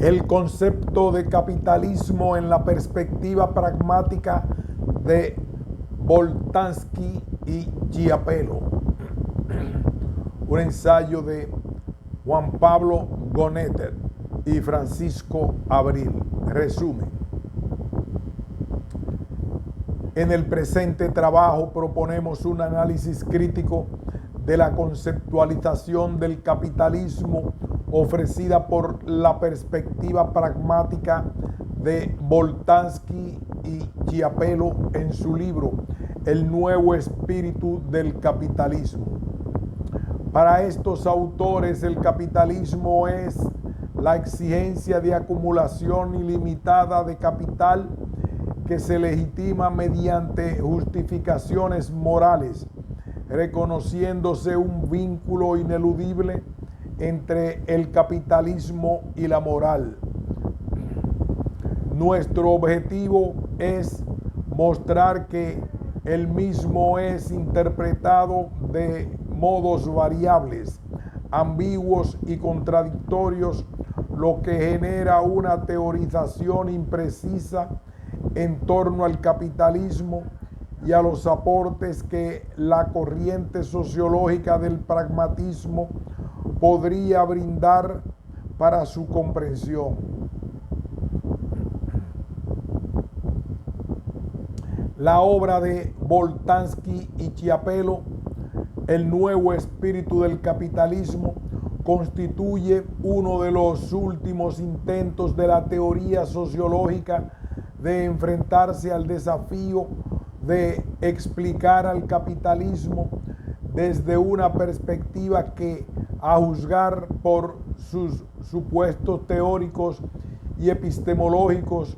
El concepto de capitalismo en la perspectiva pragmática de Boltanski y Chiapello. Un ensayo de Juan Pablo Gonetter y Francisco Abril. Resumen. En el presente trabajo proponemos un análisis crítico de la conceptualización del capitalismo ofrecida por la perspectiva pragmática de Boltanski y Chiapello en su libro El nuevo espíritu del capitalismo. Para estos autores, el capitalismo es la exigencia de acumulación ilimitada de capital que se legitima mediante justificaciones morales, reconociéndose un vínculo ineludible entre el capitalismo y la moral. Nuestro objetivo es mostrar que el mismo es interpretado de modos variables, ambiguos y contradictorios, lo que genera una teorización imprecisa en torno al capitalismo y a los aportes que la corriente sociológica del pragmatismo podría brindar para su comprensión. La obra de Boltanski y Chiapello, El nuevo espíritu del capitalismo, constituye uno de los últimos intentos de la teoría sociológica de enfrentarse al desafío de explicar al capitalismo desde una perspectiva que, a juzgar por sus supuestos teóricos y epistemológicos,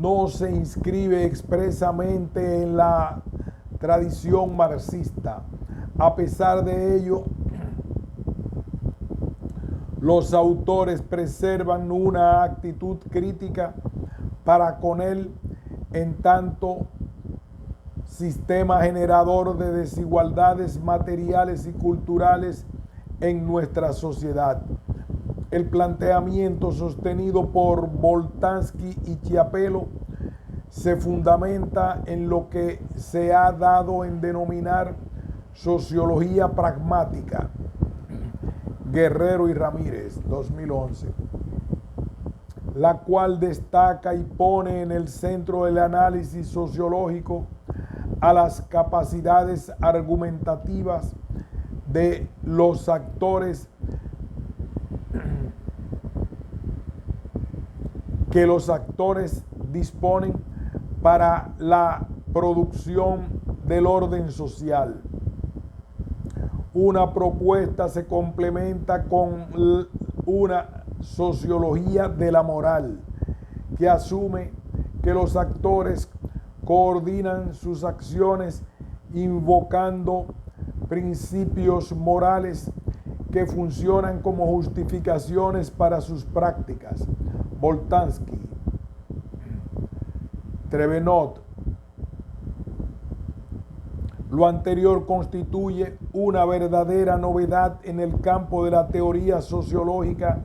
no se inscribe expresamente en la tradición marxista. A pesar de ello, los autores preservan una actitud crítica para con él en tanto sistema generador de desigualdades materiales y culturales en nuestra sociedad. El planteamiento sostenido por Boltanski y Chiapello se fundamenta en lo que se ha dado en denominar sociología pragmática. Guerrero y Ramírez, 2011. La cual destaca y pone en el centro del análisis sociológico a las capacidades argumentativas de los actores que los actores disponen para la producción del orden social. Una propuesta se complementa con una sociología de la moral que asume que los actores coordinan sus acciones invocando principios morales que funcionan como justificaciones para sus prácticas. Boltanski, Trevenot. Lo anterior constituye una verdadera novedad en el campo de la teoría sociológica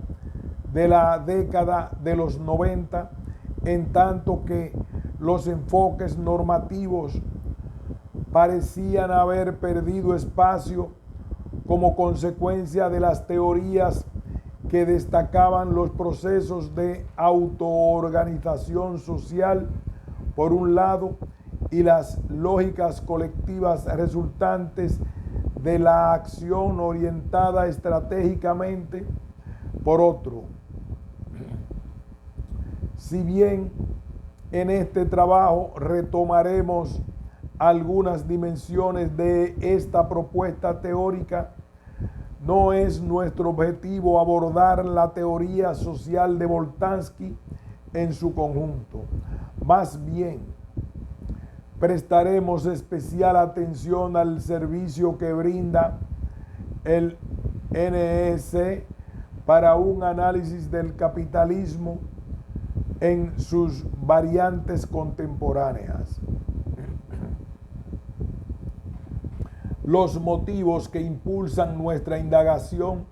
de la década de los 90, en tanto que los enfoques normativos parecían haber perdido espacio como consecuencia de las teorías que destacaban los procesos de autoorganización social, por un lado, y las lógicas colectivas resultantes de la acción orientada estratégicamente, por otro. Si bien en este trabajo retomaremos algunas dimensiones de esta propuesta teórica, no es nuestro objetivo abordar la teoría social de Boltanski en su conjunto. Más bien, prestaremos especial atención al servicio que brinda el NEC para un análisis del capitalismo en sus variantes contemporáneas. Los motivos que impulsan nuestra indagación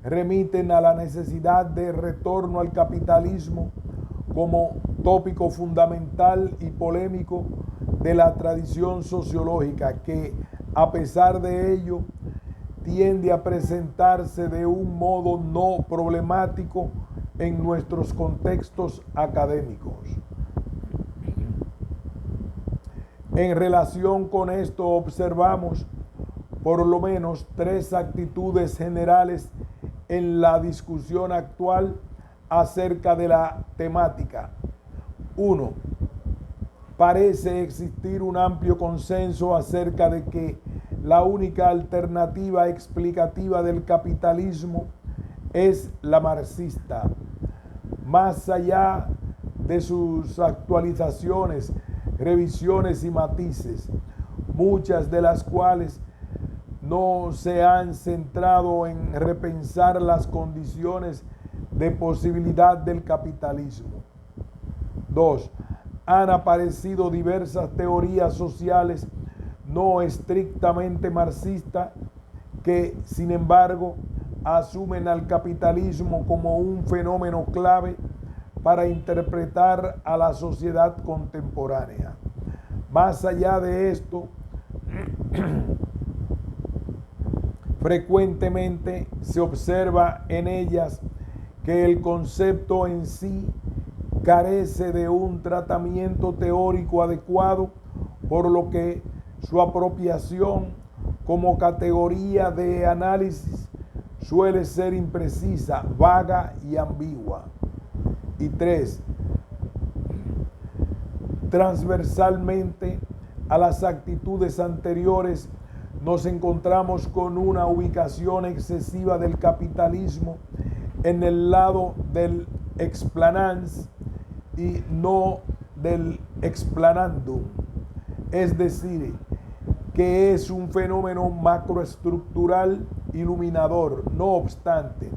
remiten a la necesidad de retorno al capitalismo como tópico fundamental y polémico de la tradición sociológica, que a pesar de ello tiende a presentarse de un modo no problemático en nuestros contextos académicos. En relación con esto observamos por lo menos tres actitudes generales en la discusión actual acerca de la temática. 1. Parece existir un amplio consenso acerca de que la única alternativa explicativa del capitalismo es la marxista. Más allá de sus actualizaciones, revisiones y matices, muchas de las cuales no se han centrado en repensar las condiciones de posibilidad del capitalismo. 2. Han aparecido diversas teorías sociales no estrictamente marxistas que, sin embargo, asumen al capitalismo como un fenómeno clave para interpretar a la sociedad contemporánea. Más allá de esto, frecuentemente se observa en ellas que el concepto en sí carece de un tratamiento teórico adecuado, por lo que su apropiación como categoría de análisis suele ser imprecisa, vaga y ambigua. Y 3. Transversalmente a las actitudes anteriores, nos encontramos con una ubicación excesiva del capitalismo en el lado del explanans y no del explanandum, es decir, que es un fenómeno macroestructural iluminador. No obstante,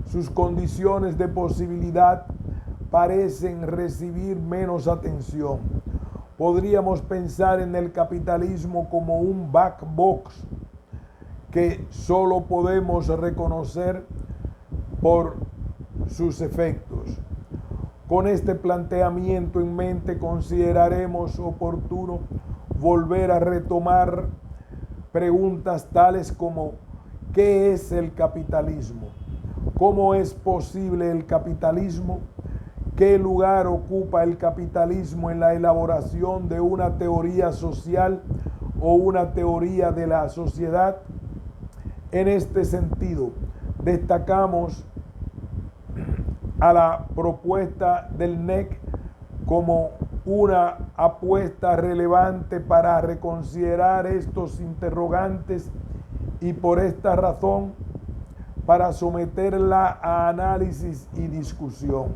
sus condiciones de posibilidad parecen recibir menos atención. Podríamos pensar en el capitalismo como un black box que solo podemos reconocer por sus efectos. Con este planteamiento en mente, consideraremos oportuno volver a retomar preguntas tales como: ¿qué es el capitalismo? ¿Cómo es posible el capitalismo? ¿Qué lugar ocupa el capitalismo en la elaboración de una teoría social o una teoría de la sociedad? En este sentido, destacamos a la propuesta del NEC como una apuesta relevante para reconsiderar estos interrogantes y por esta razón para someterla a análisis y discusión.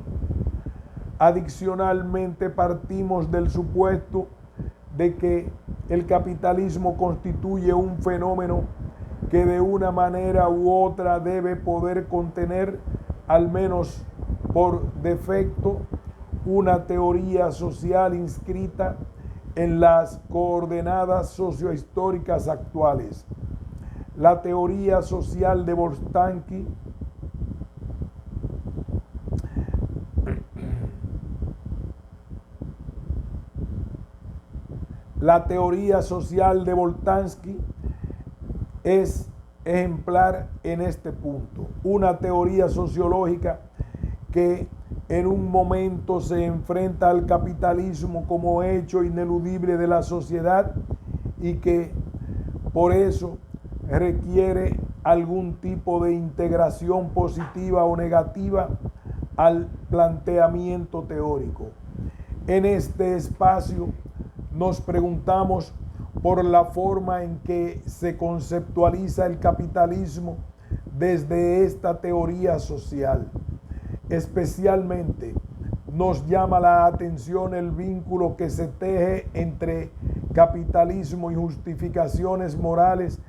Adicionalmente, partimos del supuesto de que el capitalismo constituye un fenómeno que de una manera u otra debe poder contener, al menos por defecto, una teoría social inscrita en las coordenadas sociohistóricas actuales. La teoría social de Boltanqui es ejemplar en este punto. Una teoría sociológica que en un momento se enfrenta al capitalismo como hecho ineludible de la sociedad y que por eso requiere algún tipo de integración positiva o negativa al planteamiento teórico. En este espacio nos preguntamos por la forma en que se conceptualiza el capitalismo desde esta teoría social. Especialmente nos llama la atención el vínculo que se teje entre capitalismo y justificaciones morales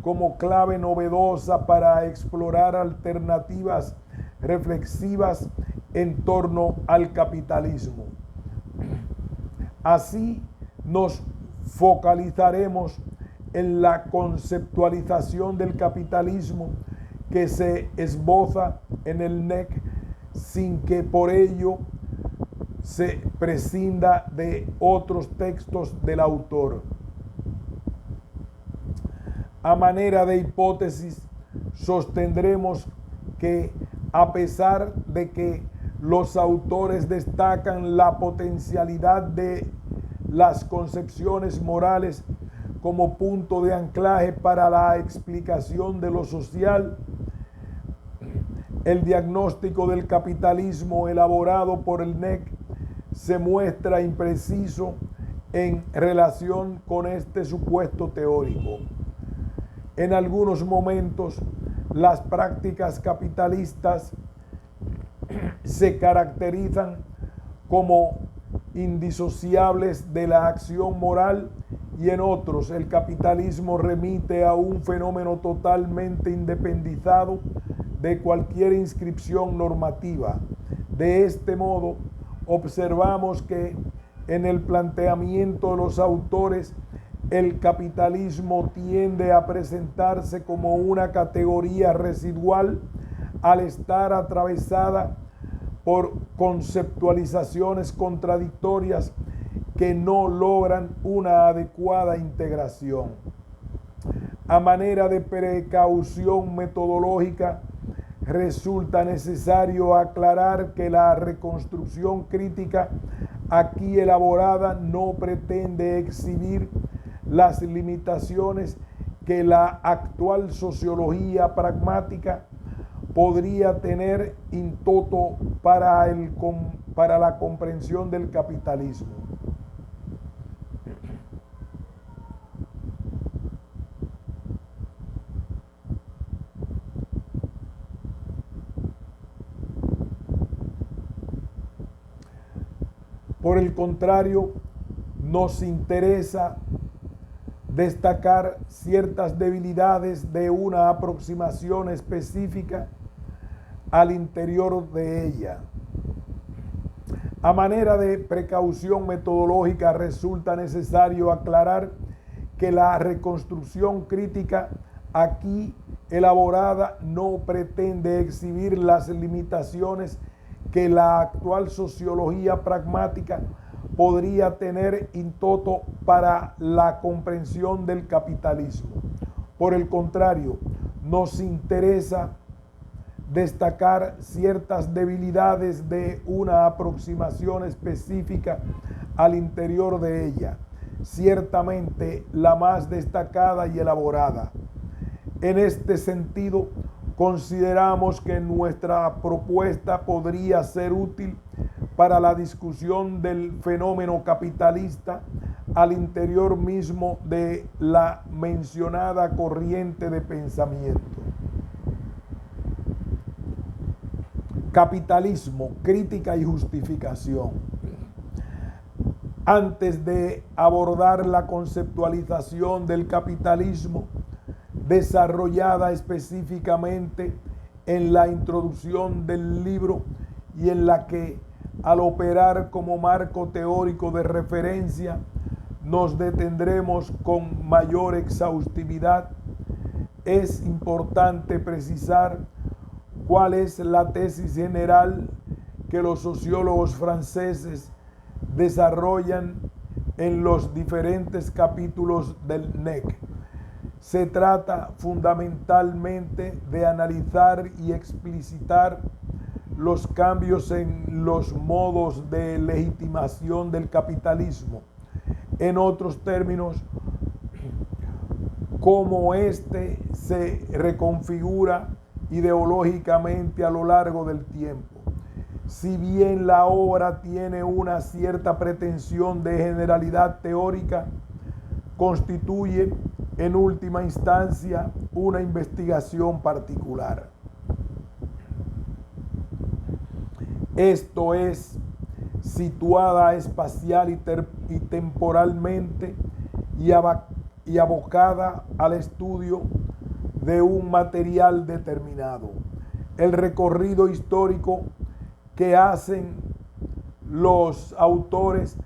como clave novedosa para explorar alternativas reflexivas en torno al capitalismo. Así nos focalizaremos en la conceptualización del capitalismo que se esboza en el NEC sin que por ello se prescinda de otros textos del autor. A manera de hipótesis, sostendremos que a pesar de que los autores destacan la potencialidad de las concepciones morales como punto de anclaje para la explicación de lo social, el diagnóstico del capitalismo elaborado por el NEC se muestra impreciso en relación con este supuesto teórico. En algunos momentos, las prácticas capitalistas se caracterizan como indisociables de la acción moral y en otros el capitalismo remite a un fenómeno totalmente independizado de cualquier inscripción normativa. De este modo, observamos que en el planteamiento de los autores el capitalismo tiende a presentarse como una categoría residual al estar atravesada por conceptualizaciones contradictorias que no logran una adecuada integración. A manera de precaución metodológica, resulta necesario aclarar que la reconstrucción crítica aquí elaborada no pretende exhibir las limitaciones que la actual sociología pragmática podría tener in toto para la comprensión del capitalismo. Por el contrario, nos interesa destacar ciertas debilidades de una aproximación específica al interior de ella. A manera de precaución metodológica, resulta necesario aclarar que la reconstrucción crítica aquí elaborada no pretende exhibir las limitaciones que la actual sociología pragmática podría tener in toto para la comprensión del capitalismo. Por el contrario, nos interesa destacar ciertas debilidades de una aproximación específica al interior de ella, ciertamente la más destacada y elaborada. En este sentido, consideramos que nuestra propuesta podría ser útil para la discusión del fenómeno capitalista al interior mismo de la mencionada corriente de pensamiento. Capitalismo, crítica y justificación. Antes de abordar la conceptualización del capitalismo, desarrollada específicamente en la introducción del libro y en la que, al operar como marco teórico de referencia, nos detendremos con mayor exhaustividad, es importante precisar cuál es la tesis general que los sociólogos franceses desarrollan en los diferentes capítulos del NEC. Se trata fundamentalmente de analizar y explicitar los cambios en los modos de legitimación del capitalismo. En otros términos, cómo éste se reconfigura ideológicamente a lo largo del tiempo. Si bien la obra tiene una cierta pretensión de generalidad teórica, constituye en última instancia una investigación particular. Esto es, situada espacial y temporalmente y abocada al estudio de un material determinado. El recorrido histórico que hacen los autores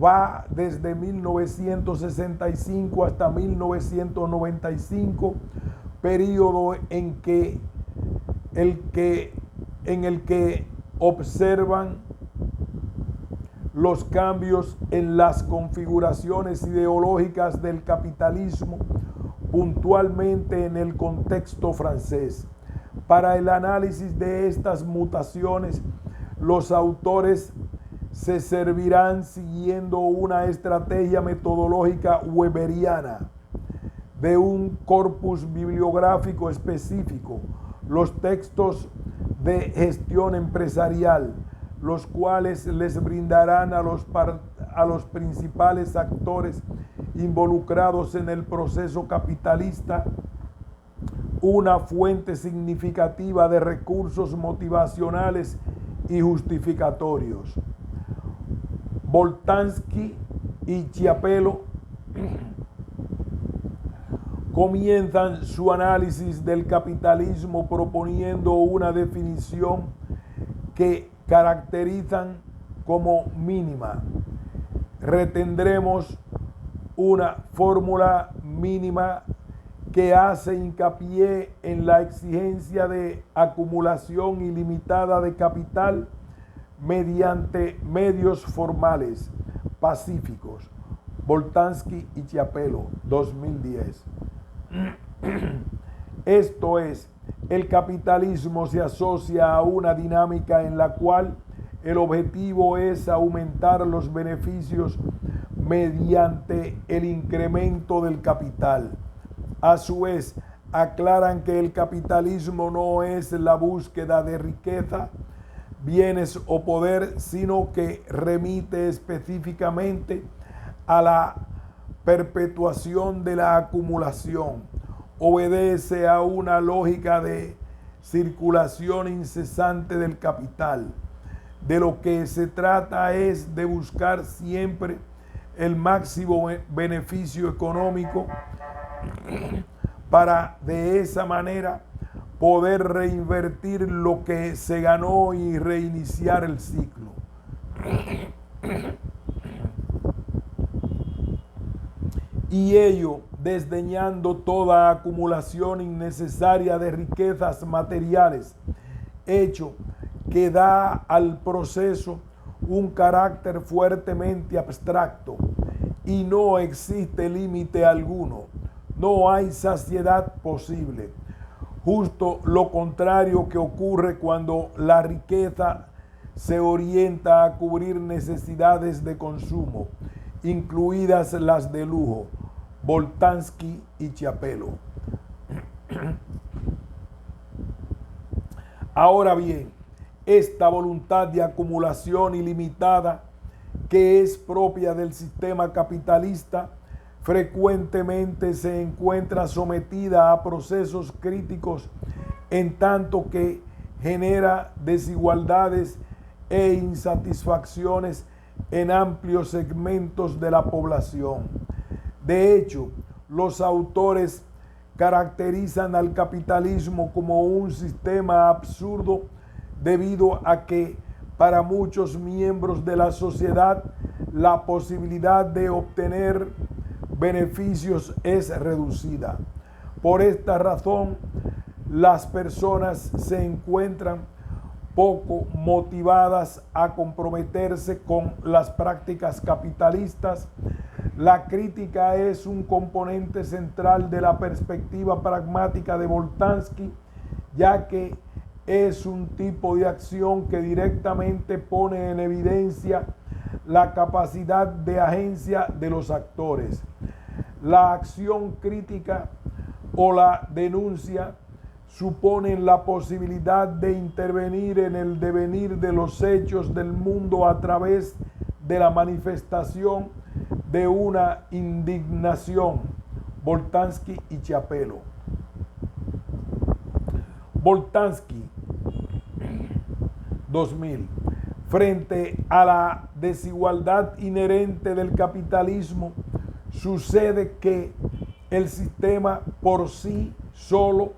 va desde 1965 hasta 1995, periodo en que en el que observan los cambios en las configuraciones ideológicas del capitalismo, puntualmente en el contexto francés. Para el análisis de estas mutaciones, los autores se servirán siguiendo una estrategia metodológica weberiana de un corpus bibliográfico específico, los textos de gestión empresarial, los cuales les brindarán a los principales actores involucrados en el proceso capitalista una fuente significativa de recursos motivacionales y justificatorios. Boltanski y Chiapello comienzan su análisis del capitalismo proponiendo una definición que caracterizan como mínima. Retendremos una fórmula mínima que hace hincapié en la exigencia de acumulación ilimitada de capital mediante medios formales, pacíficos. Boltanski y Chiapello, 2010. Esto es, el capitalismo se asocia a una dinámica en la cual el objetivo es aumentar los beneficios mediante el incremento del capital. A su vez, aclaran que el capitalismo no es la búsqueda de riqueza, bienes o poder, sino que remite específicamente a la perpetuación de la acumulación. Obedece a una lógica de circulación incesante del capital. De lo que se trata es de buscar siempre el máximo beneficio económico para de esa manera poder reinvertir lo que se ganó y reiniciar el ciclo. Y ello desdeñando toda acumulación innecesaria de riquezas materiales, hecho que da al proceso un carácter fuertemente abstracto y no existe límite alguno, no hay saciedad posible. Justo lo contrario que ocurre cuando la riqueza se orienta a cubrir necesidades de consumo, incluidas las de lujo. Boltanski y Chiapello. Ahora bien, esta voluntad de acumulación ilimitada que es propia del sistema capitalista frecuentemente se encuentra sometida a procesos críticos en tanto que genera desigualdades e insatisfacciones en amplios segmentos de la población. De hecho, los autores caracterizan al capitalismo como un sistema absurdo debido a que para muchos miembros de la sociedad la posibilidad de obtener beneficios es reducida. Por esta razón, las personas se encuentran poco motivadas a comprometerse con las prácticas capitalistas. La crítica es un componente central de la perspectiva pragmática de Boltanski, ya que es un tipo de acción que directamente pone en evidencia la capacidad de agencia de los actores. La acción crítica o la denuncia suponen la posibilidad de intervenir en el devenir de los hechos del mundo a través de la manifestación de una indignación. Boltanski y Chiapello. Boltanski, 2000. Frente a la desigualdad inherente del capitalismo, sucede que el sistema por sí solo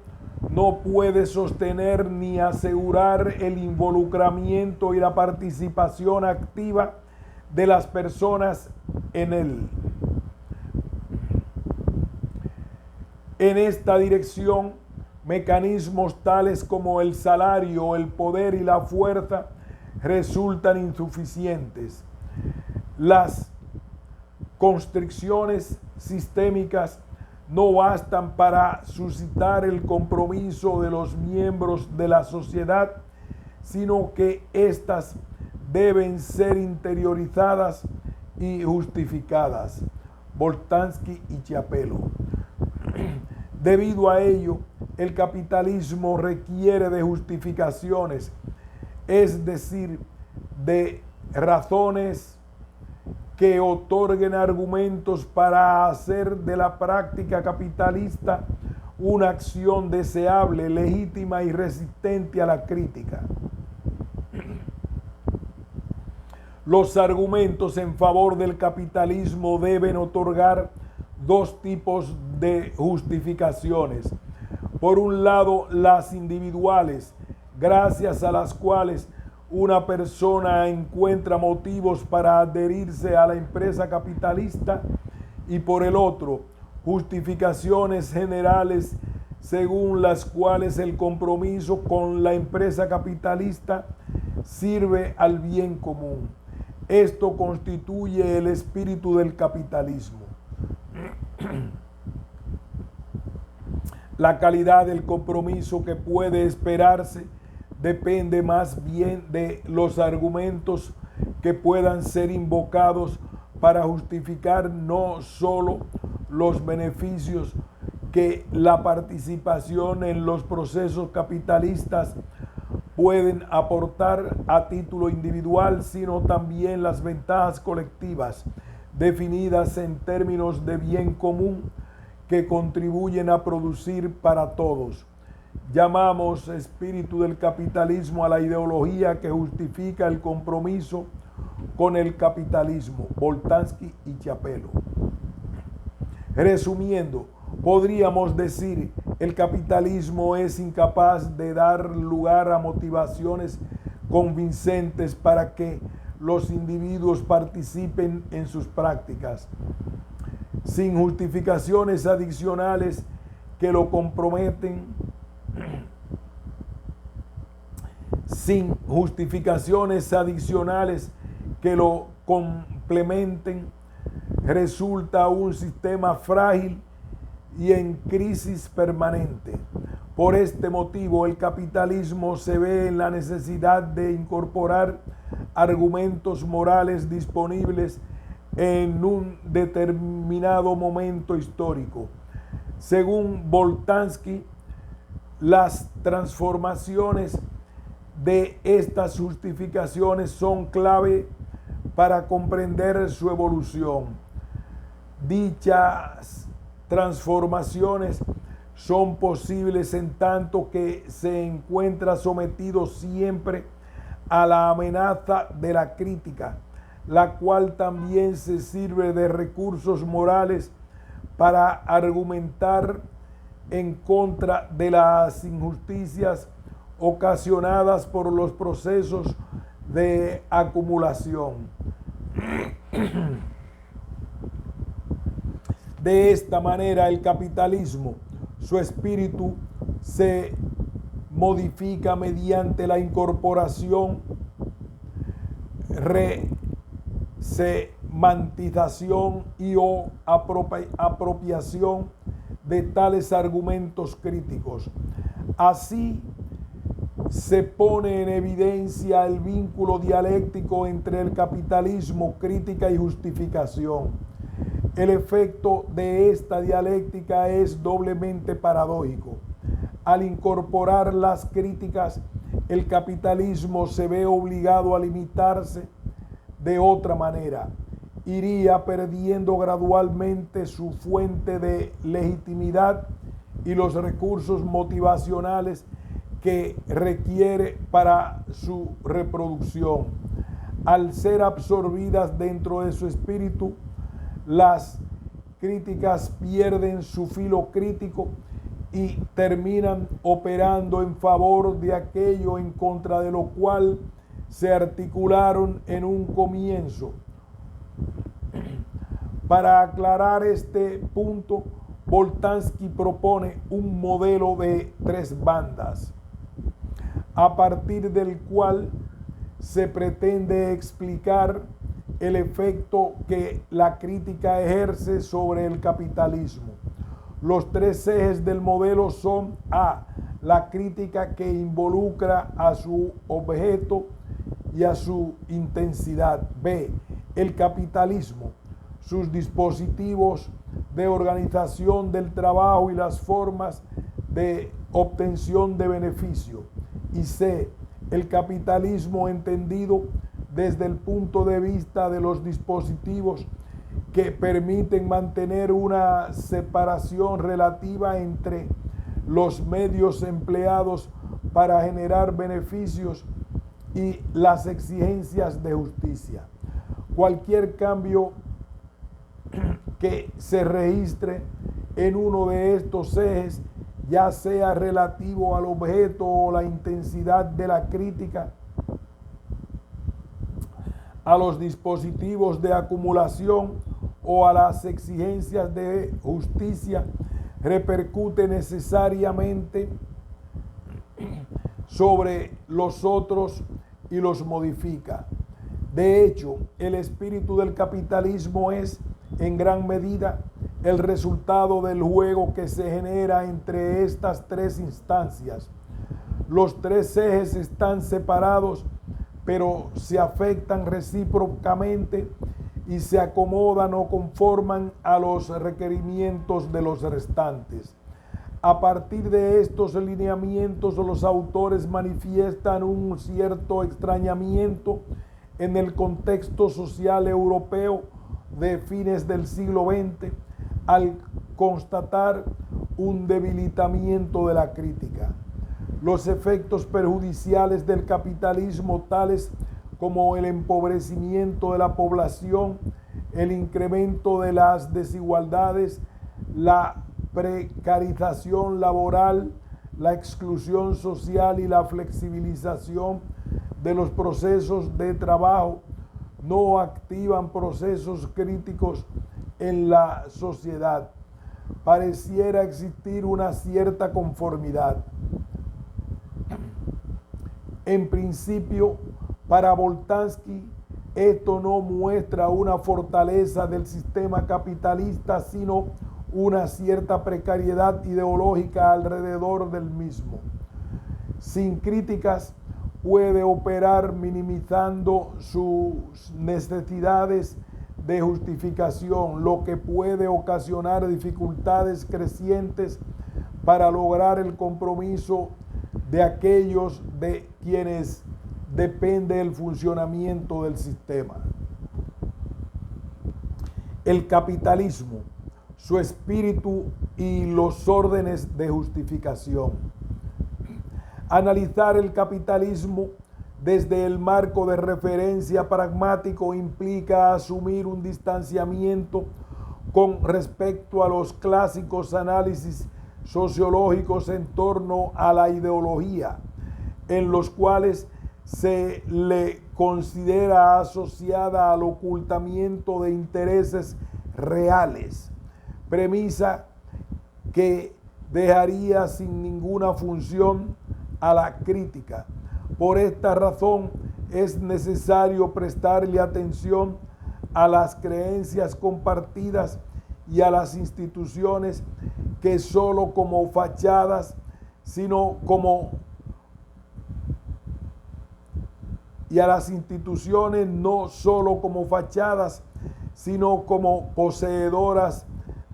no puede sostener ni asegurar el involucramiento y la participación activa de las personas en él. En esta dirección, mecanismos tales como el salario, el poder y la fuerza resultan insuficientes. Las constricciones sistémicas no bastan para suscitar el compromiso de los miembros de la sociedad, sino que éstas deben ser interiorizadas y justificadas. Boltanski y Chiapello. Debido a ello, el capitalismo requiere de justificaciones, es decir, de razones que otorguen argumentos para hacer de la práctica capitalista una acción deseable, legítima y resistente a la crítica. Los argumentos en favor del capitalismo deben otorgar dos tipos de justificaciones. Por un lado, las individuales, gracias a las cuales una persona encuentra motivos para adherirse a la empresa capitalista, y por el otro, justificaciones generales según las cuales el compromiso con la empresa capitalista sirve al bien común. Esto constituye el espíritu del capitalismo. La calidad del compromiso que puede esperarse depende más bien de los argumentos que puedan ser invocados para justificar no solo los beneficios que la participación en los procesos capitalistas pueden aportar a título individual, sino también las ventajas colectivas definidas en términos de bien común que contribuyen a producir para todos. Llamamos espíritu del capitalismo a la ideología que justifica el compromiso con el capitalismo. Boltanski y Chiapello. Resumiendo, podríamos decir, el capitalismo es incapaz de dar lugar a motivaciones convincentes para que los individuos participen en sus prácticas. Sin justificaciones adicionales que lo comprometen, sin justificaciones adicionales que lo complementen, resulta un sistema frágil y en crisis permanente. Por este motivo, el capitalismo se ve en la necesidad de incorporar argumentos morales disponibles en un determinado momento histórico. Según Boltanski, las transformaciones de estas justificaciones son clave para comprender su evolución. Dichas transformaciones son posibles en tanto que se encuentra sometido siempre a la amenaza de la crítica, la cual también se sirve de recursos morales para argumentar en contra de las injusticias ocasionadas por los procesos de acumulación. De esta manera, el capitalismo, su espíritu, se modifica mediante la incorporación, resemantización y o apropiación de tales argumentos críticos. Así se pone en evidencia el vínculo dialéctico entre el capitalismo, crítica y justificación. El efecto de esta dialéctica es doblemente paradójico. Al incorporar las críticas, el capitalismo se ve obligado a limitarse de otra manera. Iría perdiendo gradualmente su fuente de legitimidad y los recursos motivacionales que requiere para su reproducción. Al ser absorbidas dentro de su espíritu, las críticas pierden su filo crítico y terminan operando en favor de aquello en contra de lo cual se articularon en un comienzo. Para aclarar este punto, Boltanski propone un modelo de 3 bandas, a partir del cual se pretende explicar el efecto que la crítica ejerce sobre el capitalismo. Los 3 ejes del modelo son: A, la crítica que involucra a su objeto y a su intensidad; B, el capitalismo, sus dispositivos de organización del trabajo y las formas de obtención de beneficio; y C, el capitalismo entendido desde el punto de vista de los dispositivos que permiten mantener una separación relativa entre los medios empleados para generar beneficios y las exigencias de justicia. Cualquier cambio que se registre en uno de estos ejes, ya sea relativo al objeto o la intensidad de la crítica, a los dispositivos de acumulación o a las exigencias de justicia, repercute necesariamente sobre los otros y los modifica. De hecho, el espíritu del capitalismo es, en gran medida, el resultado del juego que se genera entre estas 3 instancias. Los 3 ejes están separados, pero se afectan recíprocamente y se acomodan o conforman a los requerimientos de los restantes. A partir de estos lineamientos, los autores manifiestan un cierto extrañamiento en el contexto social europeo de fines del siglo XX, al constatar un debilitamiento de la crítica. Los efectos perjudiciales del capitalismo, tales como el empobrecimiento de la población, el incremento de las desigualdades, la precarización laboral, la exclusión social y la flexibilización de los procesos de trabajo, no activan procesos críticos en la sociedad. Pareciera existir una cierta conformidad. En principio, para Boltanski, esto no muestra una fortaleza del sistema capitalista, sino una cierta precariedad ideológica alrededor del mismo. Sin críticas, puede operar minimizando sus necesidades de justificación, lo que puede ocasionar dificultades crecientes para lograr el compromiso de aquellos de quienes depende el funcionamiento del sistema. El capitalismo, su espíritu y los órdenes de justificación. Analizar el capitalismo desde el marco de referencia pragmático implica asumir un distanciamiento con respecto a los clásicos análisis sociológicos en torno a la ideología, en los cuales se le considera asociada al ocultamiento de intereses reales, premisa que dejaría sin ninguna función a la crítica. Por esta razón es necesario prestarle atención a las creencias compartidas y a las instituciones que solo como fachadas, y a las instituciones no solo como fachadas, sino como poseedoras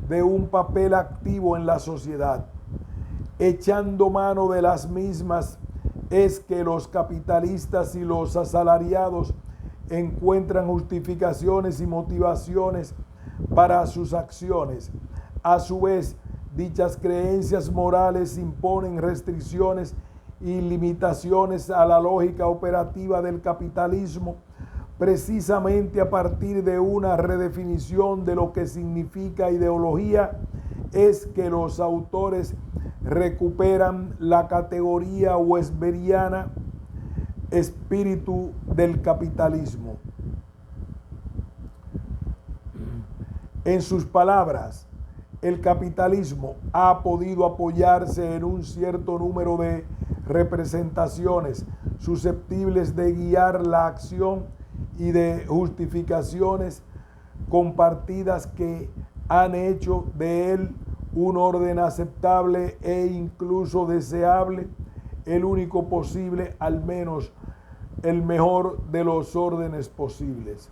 de un papel activo en la sociedad. Echando mano de las mismas es que los capitalistas y los asalariados encuentran justificaciones y motivaciones para sus acciones. A su vez, dichas creencias morales imponen restricciones y limitaciones a la lógica operativa del capitalismo, precisamente a partir de una redefinición de lo que significa ideología, es que los autores recuperan la categoría weberiana espíritu del capitalismo. En sus palabras, el capitalismo ha podido apoyarse en un cierto número de representaciones susceptibles de guiar la acción y de justificaciones compartidas que han hecho de él un orden aceptable e incluso deseable, el único posible, al menos el mejor de los órdenes posibles.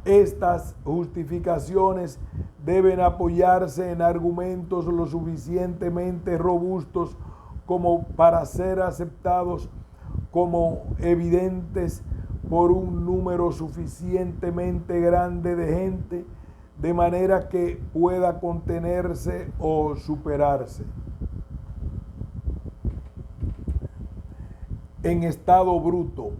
Estas justificaciones deben apoyarse en argumentos lo suficientemente robustos como para ser aceptados como evidentes por un número suficientemente grande de gente, de manera que pueda contenerse o superarse. En estado bruto,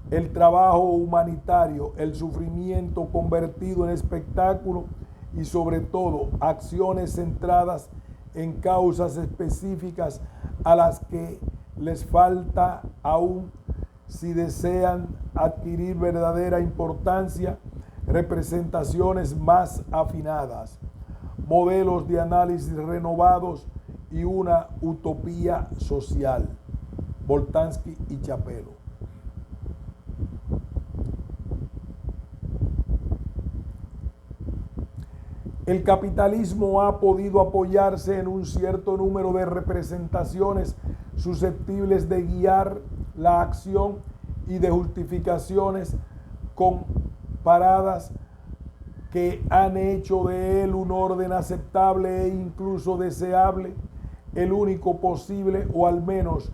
el trabajo humanitario, el sufrimiento convertido en espectáculo y sobre todo acciones centradas en causas específicas a las que les falta aún, si desean adquirir verdadera importancia, representaciones más afinadas, modelos de análisis renovados y una utopía social. Boltanski y Chapelo. El capitalismo ha podido apoyarse en un cierto número de representaciones susceptibles de guiar la acción y de justificaciones comparadas que han hecho de él un orden aceptable e incluso deseable, el único posible o al menos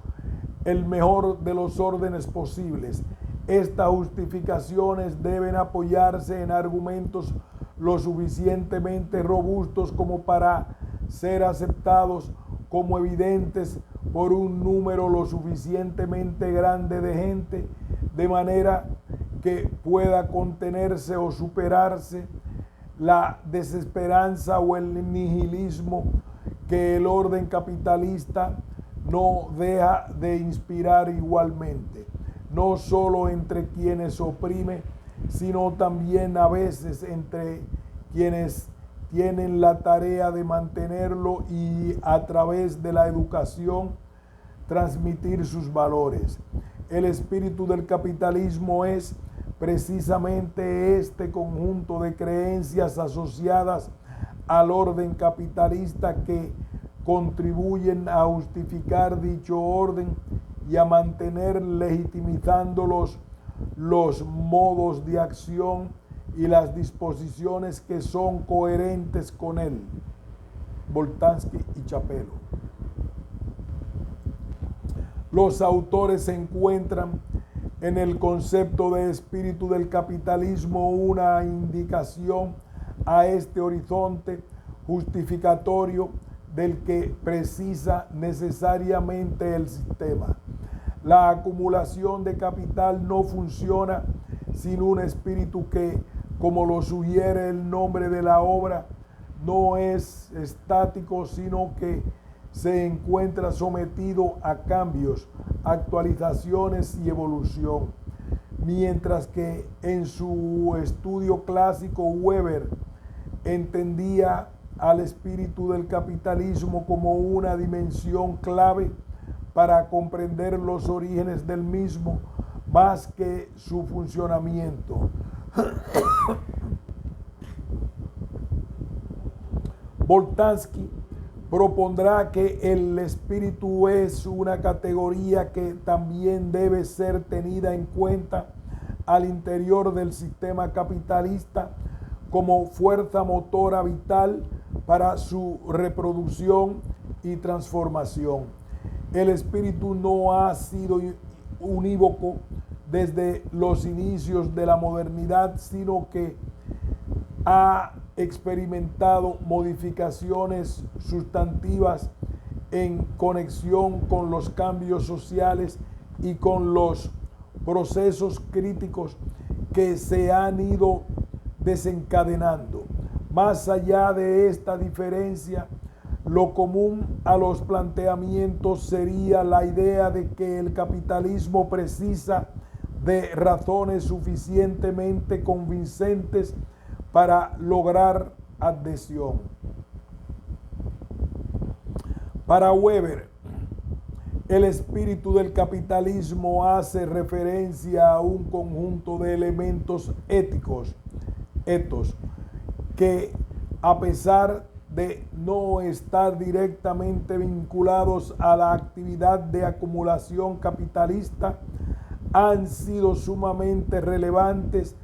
el mejor de los órdenes posibles. Estas justificaciones deben apoyarse en argumentos lo suficientemente robustos como para ser aceptados como evidentes por un número lo suficientemente grande de gente, de manera que pueda contenerse o superarse la desesperanza o el nihilismo que el orden capitalista no deja de inspirar igualmente, no solo entre quienes oprime, sino también a veces entre quienes tienen la tarea de mantenerlo y a través de la educación transmitir sus valores. El espíritu del capitalismo es precisamente este conjunto de creencias asociadas al orden capitalista que contribuyen a justificar dicho orden y a mantener legitimizando los modos de acción y las disposiciones que son coherentes con él. Boltanski y Chapelo. Los autores encuentran en el concepto de espíritu del capitalismo una indicación a este horizonte justificatorio del que precisa necesariamente el sistema. La acumulación de capital no funciona sin un espíritu que, como lo sugiere el nombre de la obra, no es estático, sino que se encuentra sometido a cambios, actualizaciones y evolución. Mientras que en su estudio clásico Weber entendía al espíritu del capitalismo como una dimensión clave para comprender los orígenes del mismo, más que su funcionamiento. Boltanski propondrá que el espíritu es una categoría que también debe ser tenida en cuenta al interior del sistema capitalista como fuerza motora vital para su reproducción y transformación. El espíritu no ha sido unívoco desde los inicios de la modernidad, sino que ha experimentado modificaciones sustantivas en conexión con los cambios sociales y con los procesos críticos que se han ido desencadenando. Más allá de esta diferencia, lo común a los planteamientos sería la idea de que el capitalismo precisa de razones suficientemente convincentes para lograr adhesión. Para Weber, el espíritu del capitalismo hace referencia a un conjunto de elementos éticos, que a pesar de no estar directamente vinculados a la actividad de acumulación capitalista, han sido sumamente relevantes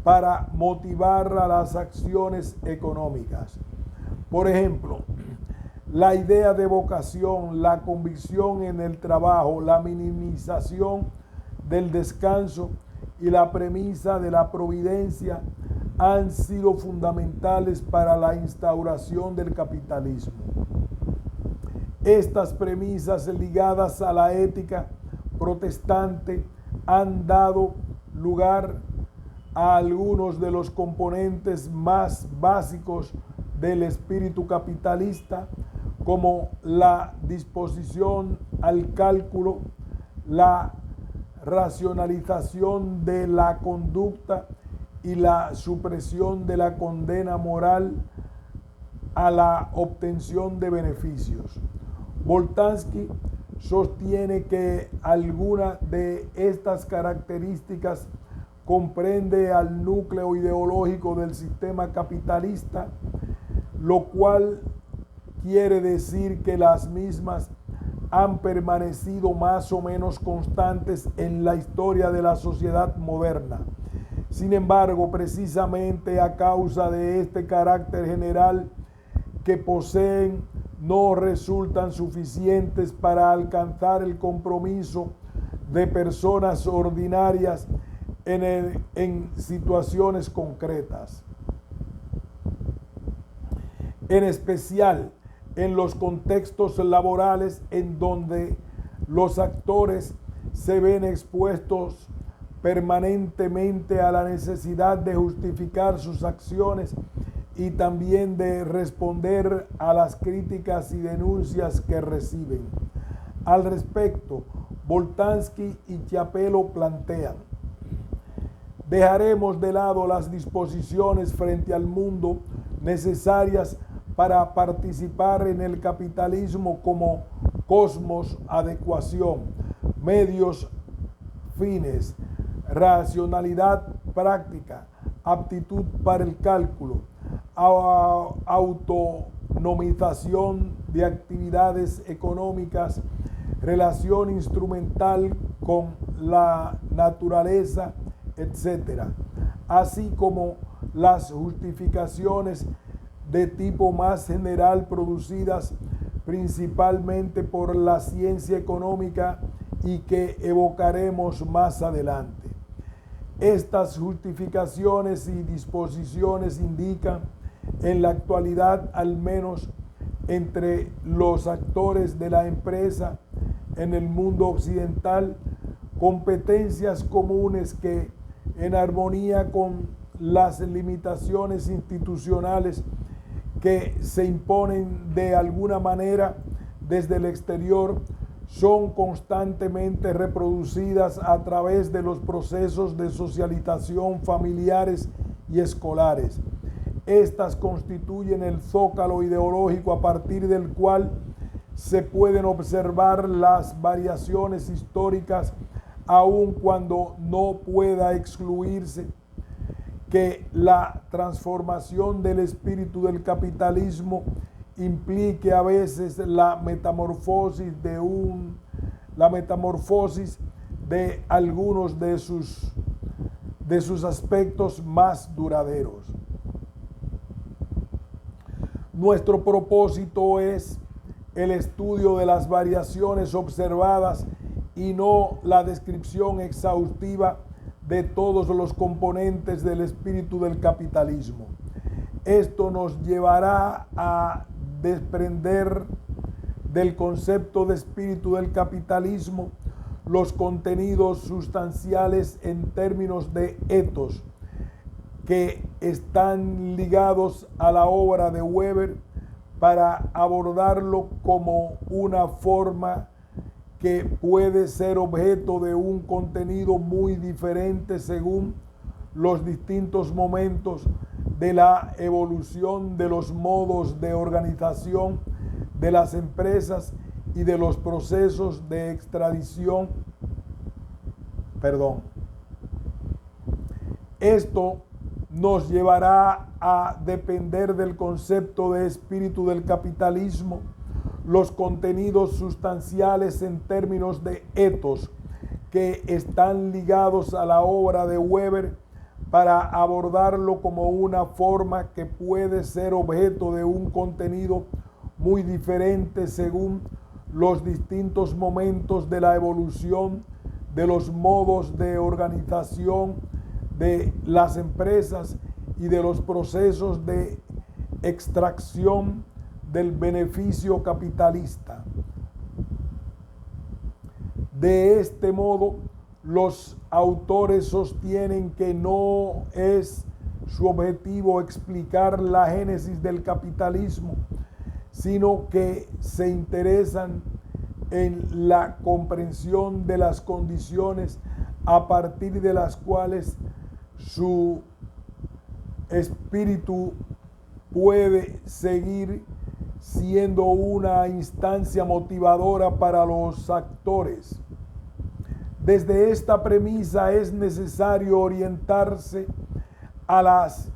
para motivar a las acciones económicas. Por ejemplo, la idea de vocación, la convicción en el trabajo, la minimización del descanso y la premisa de la providencia han sido fundamentales para la instauración del capitalismo. Estas premisas ligadas a la ética protestante han dado lugar a algunos de los componentes más básicos del espíritu capitalista, como la disposición al cálculo, la racionalización de la conducta y la supresión de la condena moral a la obtención de beneficios. Boltanski sostiene que alguna de estas características comprende al núcleo ideológico del sistema capitalista, lo cual quiere decir que las mismas han permanecido más o menos constantes en la historia de la sociedad moderna. Sin embargo, precisamente a causa de este carácter general que poseen, no resultan suficientes para alcanzar el compromiso de personas ordinarias en situaciones concretas. En especial en los contextos laborales en donde los actores se ven expuestos permanentemente a la necesidad de justificar sus acciones y también de responder a las críticas y denuncias que reciben. Al respecto, Boltanski y Chiapello plantean: dejaremos de lado las disposiciones frente al mundo necesarias para participar en el capitalismo como cosmos, adecuación, medios, fines, racionalidad práctica, aptitud para el cálculo, autonomización de actividades económicas, relación instrumental con la naturaleza, etc., así como las justificaciones de tipo más general producidas principalmente por la ciencia económica y que evocaremos más adelante. Estas justificaciones y disposiciones indican en la actualidad, al menos entre los actores de la empresa en el mundo occidental, competencias comunes que, en armonía con las limitaciones institucionales que se imponen de alguna manera desde el exterior, son constantemente reproducidas a través de los procesos de socialización familiares y escolares. Estas constituyen el zócalo ideológico a partir del cual se pueden observar las variaciones históricas, aun cuando no pueda excluirse que la transformación del espíritu del capitalismo implique a veces la metamorfosis de algunos de sus aspectos más duraderos. Nuestro propósito es el estudio de las variaciones observadas y no la descripción exhaustiva de todos los componentes del espíritu del capitalismo. Esto nos llevará a desprender del concepto de espíritu del capitalismo los contenidos sustanciales en términos de ethos que están ligados a la obra de Weber, para abordarlo como una forma que puede ser objeto de un contenido muy diferente según los distintos momentos de la evolución de los modos de organización de las empresas y de los procesos de extradición. Esto nos llevará a depender del concepto de espíritu del capitalismo, los contenidos sustanciales en términos de ethos que están ligados a la obra de Weber, para abordarlo como una forma que puede ser objeto de un contenido muy diferente según los distintos momentos de la evolución de los modos de organización de las empresas y de los procesos de extracción del beneficio capitalista. De este modo, los autores sostienen que no es su objetivo explicar la génesis del capitalismo, sino que se interesan en la comprensión de las condiciones a partir de las cuales su espíritu puede seguir siendo una instancia motivadora para los actores. Desde esta premisa es necesario orientarse a las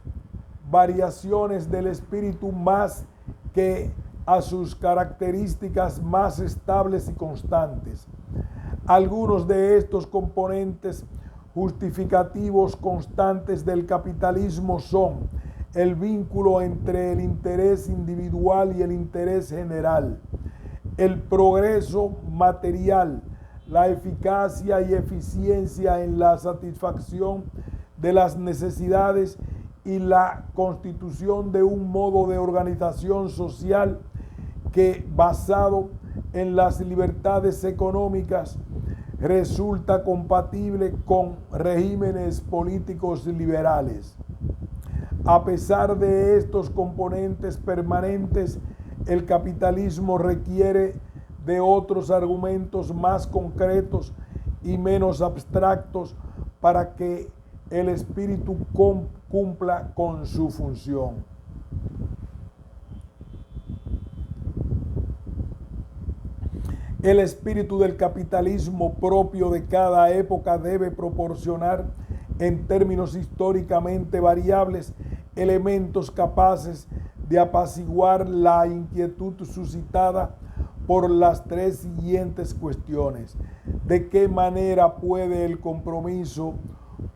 variaciones del espíritu más que a sus características más estables y constantes. Algunos de estos componentes justificativos constantes del capitalismo son el vínculo entre el interés individual y el interés general, el progreso material, la eficacia y eficiencia en la satisfacción de las necesidades y la constitución de un modo de organización social que, basado en las libertades económicas, resulta compatible con regímenes políticos liberales. A pesar de estos componentes permanentes, el capitalismo requiere de otros argumentos más concretos y menos abstractos para que el espíritu cumpla con su función. El espíritu del capitalismo propio de cada época debe proporcionar, en términos históricamente variables, elementos capaces de apaciguar la inquietud suscitada por las tres siguientes cuestiones. ¿De qué manera puede el compromiso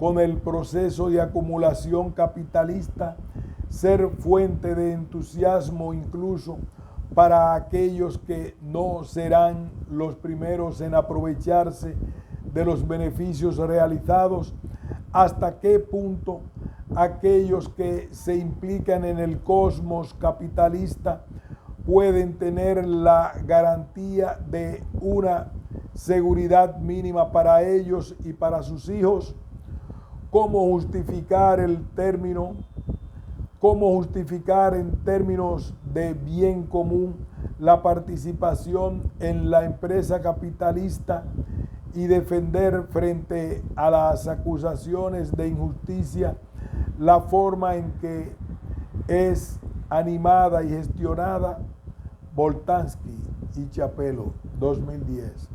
con el proceso de acumulación capitalista ser fuente de entusiasmo incluso para aquellos que no serán los primeros en aprovecharse de los beneficios realizados? ¿Hasta qué punto aquellos que se implican en el cosmos capitalista pueden tener la garantía de una seguridad mínima para ellos y para sus hijos? ¿Cómo justificar en términos de bien común la participación en la empresa capitalista y defender frente a las acusaciones de injusticia la forma en que es animada y gestionada? Boltanski y Chapelo, 2010.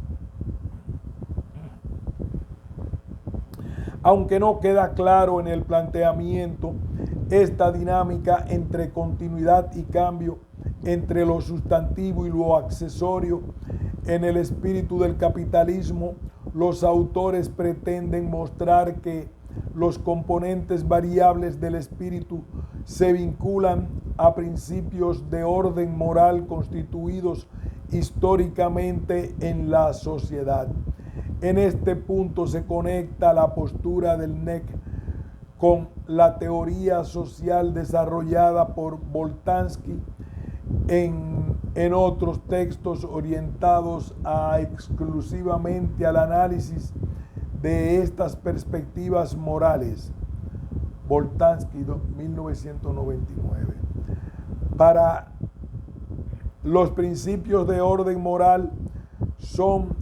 Aunque no queda claro en el planteamiento esta dinámica entre continuidad y cambio, entre lo sustantivo y lo accesorio, en el espíritu del capitalismo, los autores pretenden mostrar que los componentes variables del espíritu se vinculan a principios de orden moral constituidos históricamente en la sociedad. En este punto se conecta la postura del NEC con la teoría social desarrollada por Boltanski en otros textos orientados exclusivamente al análisis de estas perspectivas morales. Boltanski, 1999. Para los principios de orden moral son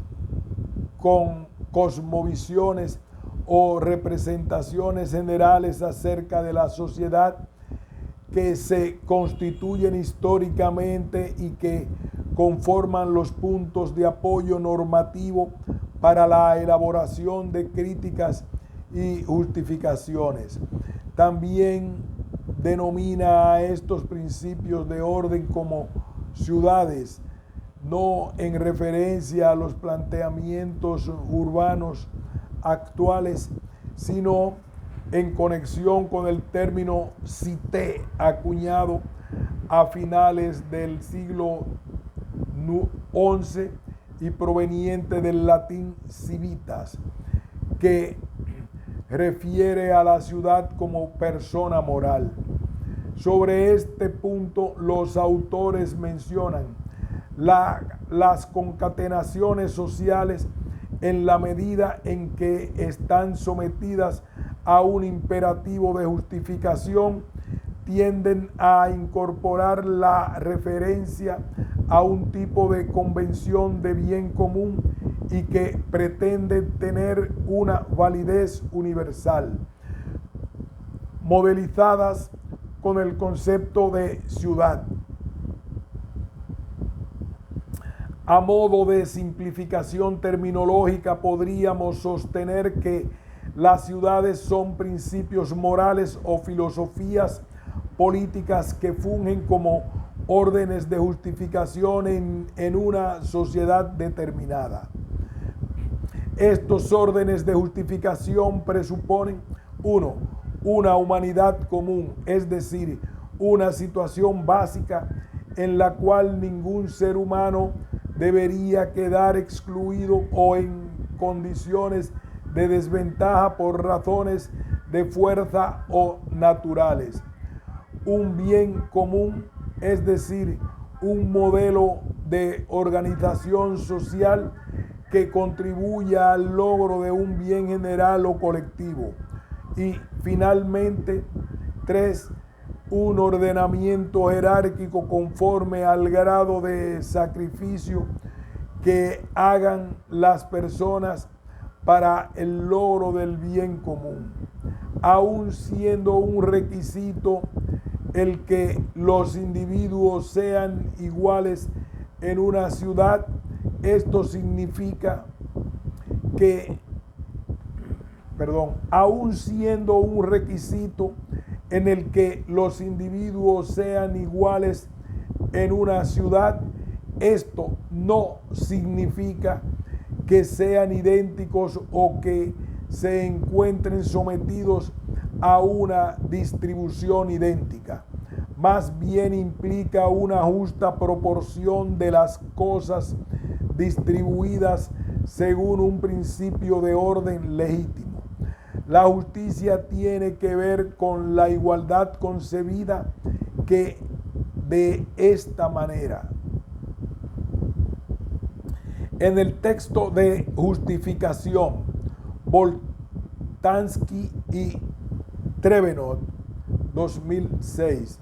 con cosmovisiones o representaciones generales acerca de la sociedad que se constituyen históricamente y que conforman los puntos de apoyo normativo para la elaboración de críticas y justificaciones. También denomina a estos principios de orden como ciudades, no en referencia a los planteamientos urbanos actuales, sino en conexión con el término cité acuñado a finales del siglo XI y proveniente del latín civitas, que refiere a la ciudad como persona moral. Sobre este punto, los autores mencionan las concatenaciones sociales en la medida en que están sometidas a un imperativo de justificación, tienden a incorporar la referencia a un tipo de convención de bien común y que pretende tener una validez universal, modelizadas con el concepto de ciudad. A modo de simplificación terminológica, podríamos sostener que las ciudades son principios morales o filosofías políticas que fungen como órdenes de justificación en una sociedad determinada. Estos órdenes de justificación presuponen, 1, una humanidad común, es decir, una situación básica en la cual ningún ser humano debería quedar excluido o en condiciones de desventaja por razones de fuerza o naturales. Un bien común, es decir, un modelo de organización social que contribuya al logro de un bien general o colectivo. Y finalmente, 3, un ordenamiento jerárquico conforme al grado de sacrificio que hagan las personas para el logro del bien común, aun siendo un requisito el que los individuos sean iguales en una ciudad. Esto significa que, aun siendo un requisito en el que los individuos sean iguales en una ciudad, esto no significa que sean idénticos o que se encuentren sometidos a una distribución idéntica. Más bien implica una justa proporción de las cosas distribuidas según un principio de orden legítimo. La justicia tiene que ver con la igualdad concebida que de esta manera. En el texto de justificación, Boltanski y Trevenot, 2006,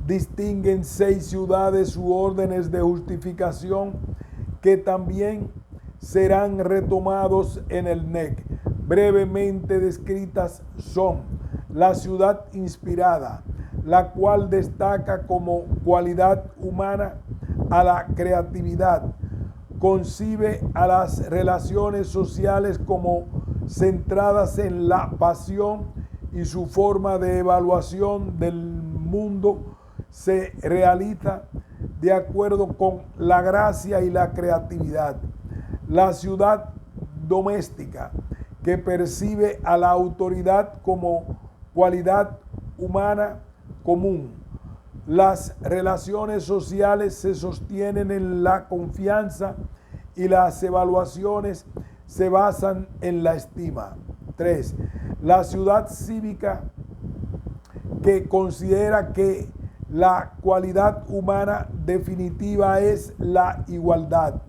distinguen 6 ciudades u órdenes de justificación que también serán retomados en el NEC. Brevemente descritas son: la ciudad inspirada, la cual destaca como cualidad humana a la creatividad, concibe a las relaciones sociales como centradas en la pasión y su forma de evaluación del mundo se realiza de acuerdo con la gracia y la creatividad. La ciudad doméstica, que percibe a la autoridad como cualidad humana común. Las relaciones sociales se sostienen en la confianza y las evaluaciones se basan en la estima. 3. La ciudad cívica, que considera que la cualidad humana definitiva es la igualdad.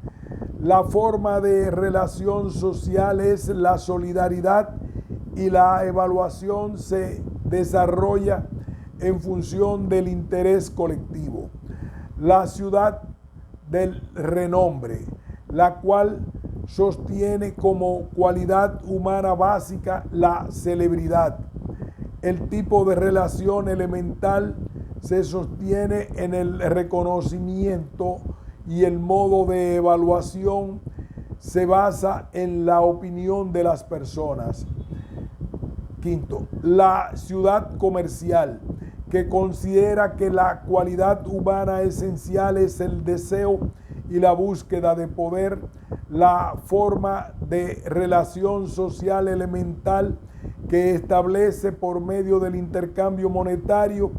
La forma de relación social es la solidaridad y la evaluación se desarrolla en función del interés colectivo. La ciudad del renombre, la cual sostiene como cualidad humana básica la celebridad. El tipo de relación elemental se sostiene en el reconocimiento y el modo de evaluación se basa en la opinión de las personas. Quinto, la ciudad comercial, que considera que la cualidad humana esencial es el deseo y la búsqueda de poder, la forma de relación social elemental que establece por medio del intercambio monetario,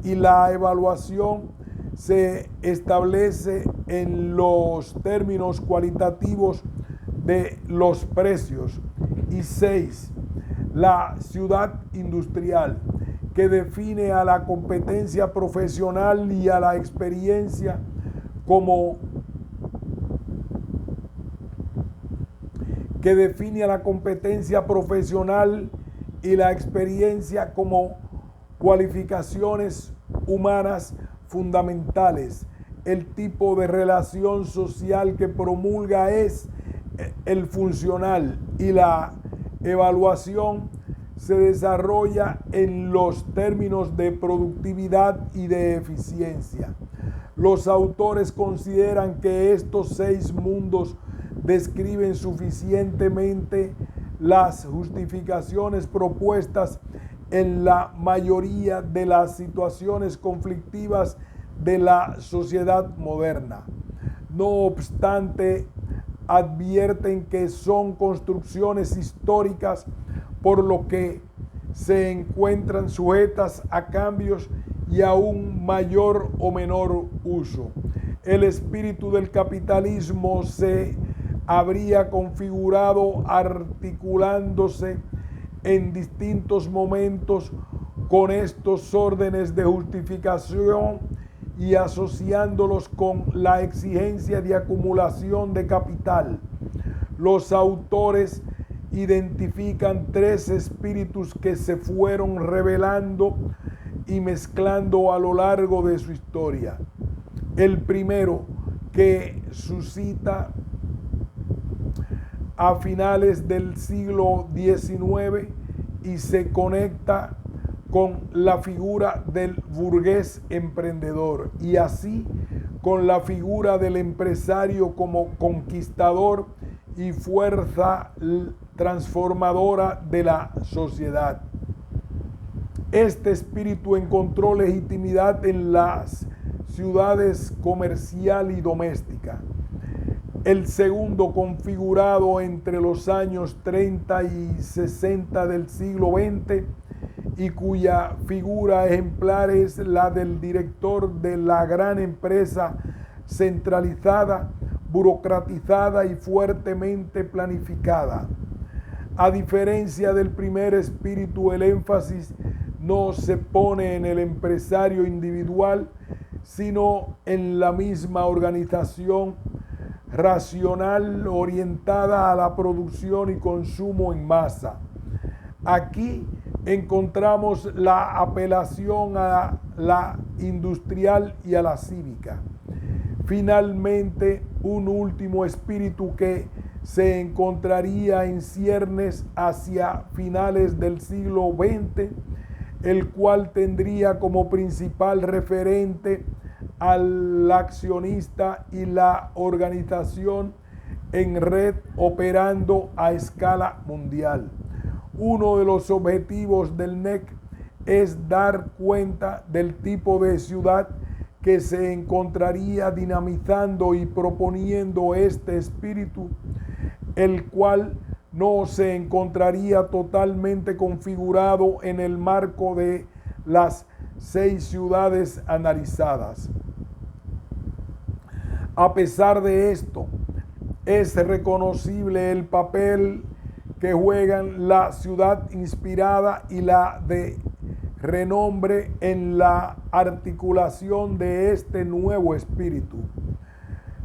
y la evaluación se establece en los términos cualitativos de los precios. Y 6, la ciudad industrial, que define a la competencia profesional y a la experiencia como cualificaciones humanas fundamentales. El tipo de relación social que promulga es el funcional, y la evaluación se desarrolla en los términos de productividad y de eficiencia. Los autores consideran que estos 6 mundos describen suficientemente las justificaciones propuestas en la mayoría de las situaciones conflictivas de la sociedad moderna. No obstante, advierten que son construcciones históricas, por lo que se encuentran sujetas a cambios y a un mayor o menor uso. El espíritu del capitalismo se habría configurado articulándose en distintos momentos con estos órdenes de justificación y asociándolos con la exigencia de acumulación de capital. Los autores identifican 3 espíritus que se fueron revelando y mezclando a lo largo de su historia. El primero, que suscita a finales del siglo XIX y se conecta con la figura del burgués emprendedor, y así con la figura del empresario como conquistador y fuerza transformadora de la sociedad. Este espíritu encontró legitimidad en las ciudades comercial y doméstica. El segundo, configurado entre los años 30 y 60 del siglo XX, y cuya figura ejemplar es la del director de la gran empresa centralizada, burocratizada y fuertemente planificada. A diferencia del primer espíritu, el énfasis no se pone en el empresario individual, sino en la misma organización racional orientada a la producción y consumo en masa. Aquí encontramos la apelación a la industrial y a la cívica. Finalmente, un último espíritu que se encontraría en ciernes hacia finales del siglo XX, el cual tendría como principal referente al accionista y la organización en red operando a escala mundial. Uno de los objetivos del NEC es dar cuenta del tipo de ciudad que se encontraría dinamizando y proponiendo este espíritu, el cual no se encontraría totalmente configurado en el marco de las 6 ciudades analizadas. A pesar de esto, es reconocible el papel que juegan la ciudad inspirada y la de renombre en la articulación de este nuevo espíritu.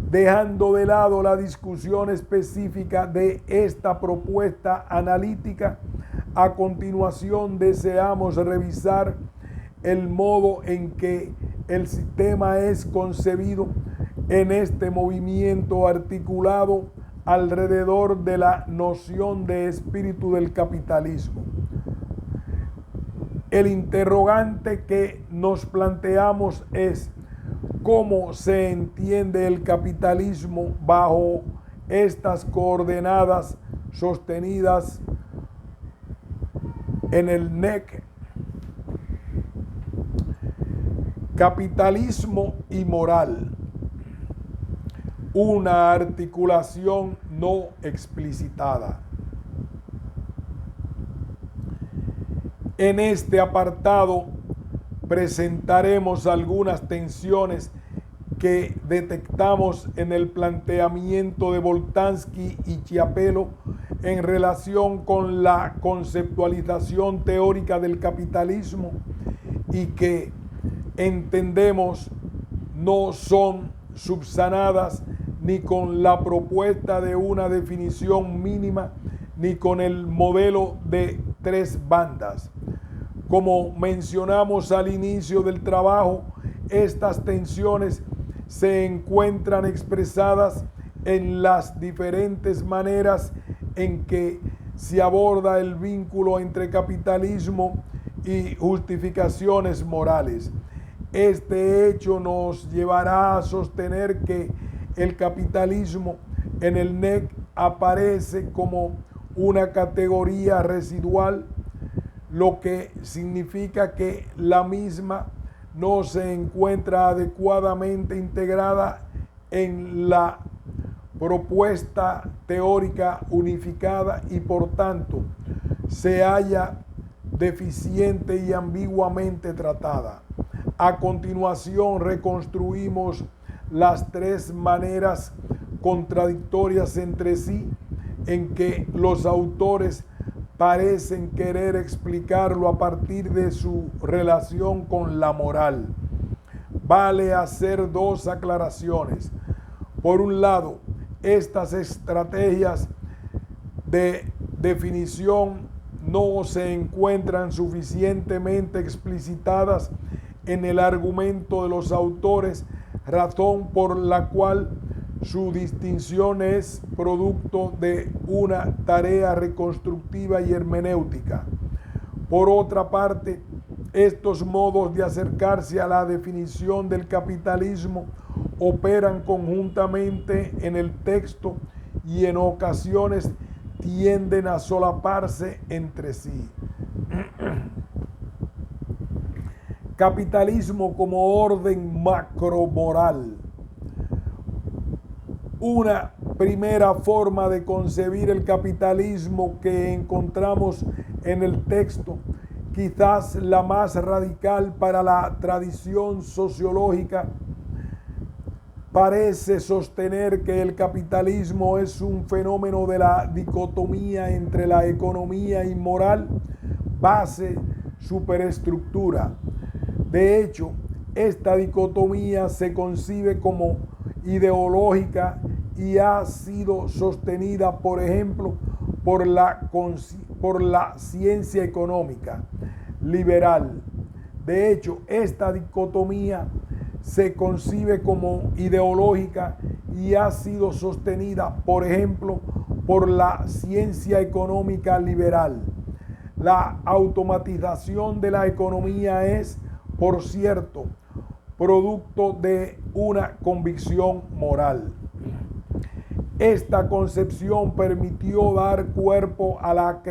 Dejando de lado la discusión específica de esta propuesta analítica, a continuación deseamos revisar el modo en que el sistema es concebido en este movimiento articulado alrededor de la noción de espíritu del capitalismo. El interrogante que nos planteamos es: ¿Cómo se entiende el capitalismo bajo estas coordenadas sostenidas en el NEC? Capitalismo y moral. Una articulación no explicitada. En este apartado presentaremos algunas tensiones que detectamos en el planteamiento de Boltanski y Chiapello en relación con la conceptualización teórica del capitalismo y que entendemos no son subsanadas ni con la propuesta de una definición mínima ni con el modelo de 3 bandas. Como mencionamos al inicio del trabajo, estas tensiones se encuentran expresadas en las diferentes maneras en que se aborda el vínculo entre capitalismo y justificaciones morales. Este hecho nos llevará a sostener que el capitalismo en el NEC aparece como una categoría residual, lo que significa que la misma no se encuentra adecuadamente integrada en la propuesta teórica unificada y por tanto se halla deficiente y ambiguamente tratada. A continuación reconstruimos las 3 maneras contradictorias entre sí en que los autores parecen querer explicarlo a partir de su relación con la moral. Vale hacer 2 aclaraciones. Por un lado, estas estrategias de definición no se encuentran suficientemente explicitadas en el argumento de los autores, razón por la cual su distinción es producto de una tarea reconstructiva y hermenéutica. Por otra parte, estos modos de acercarse a la definición del capitalismo operan conjuntamente en el texto y en ocasiones tienden a solaparse entre sí. Capitalismo como orden macromoral. Una primera forma de concebir el capitalismo que encontramos en el texto, quizás la más radical para la tradición sociológica, parece sostener que el capitalismo es un fenómeno de la dicotomía entre la economía y moral, base, superestructura. De hecho, esta dicotomía se concibe como ideológica y ha sido sostenida, por ejemplo, por la ciencia económica liberal. De hecho, esta dicotomía se concibe como ideológica y ha sido sostenida, por ejemplo, por la ciencia económica liberal. La automatización de la economía es, por cierto, producto de una convicción moral. Esta concepción permitió dar cuerpo a la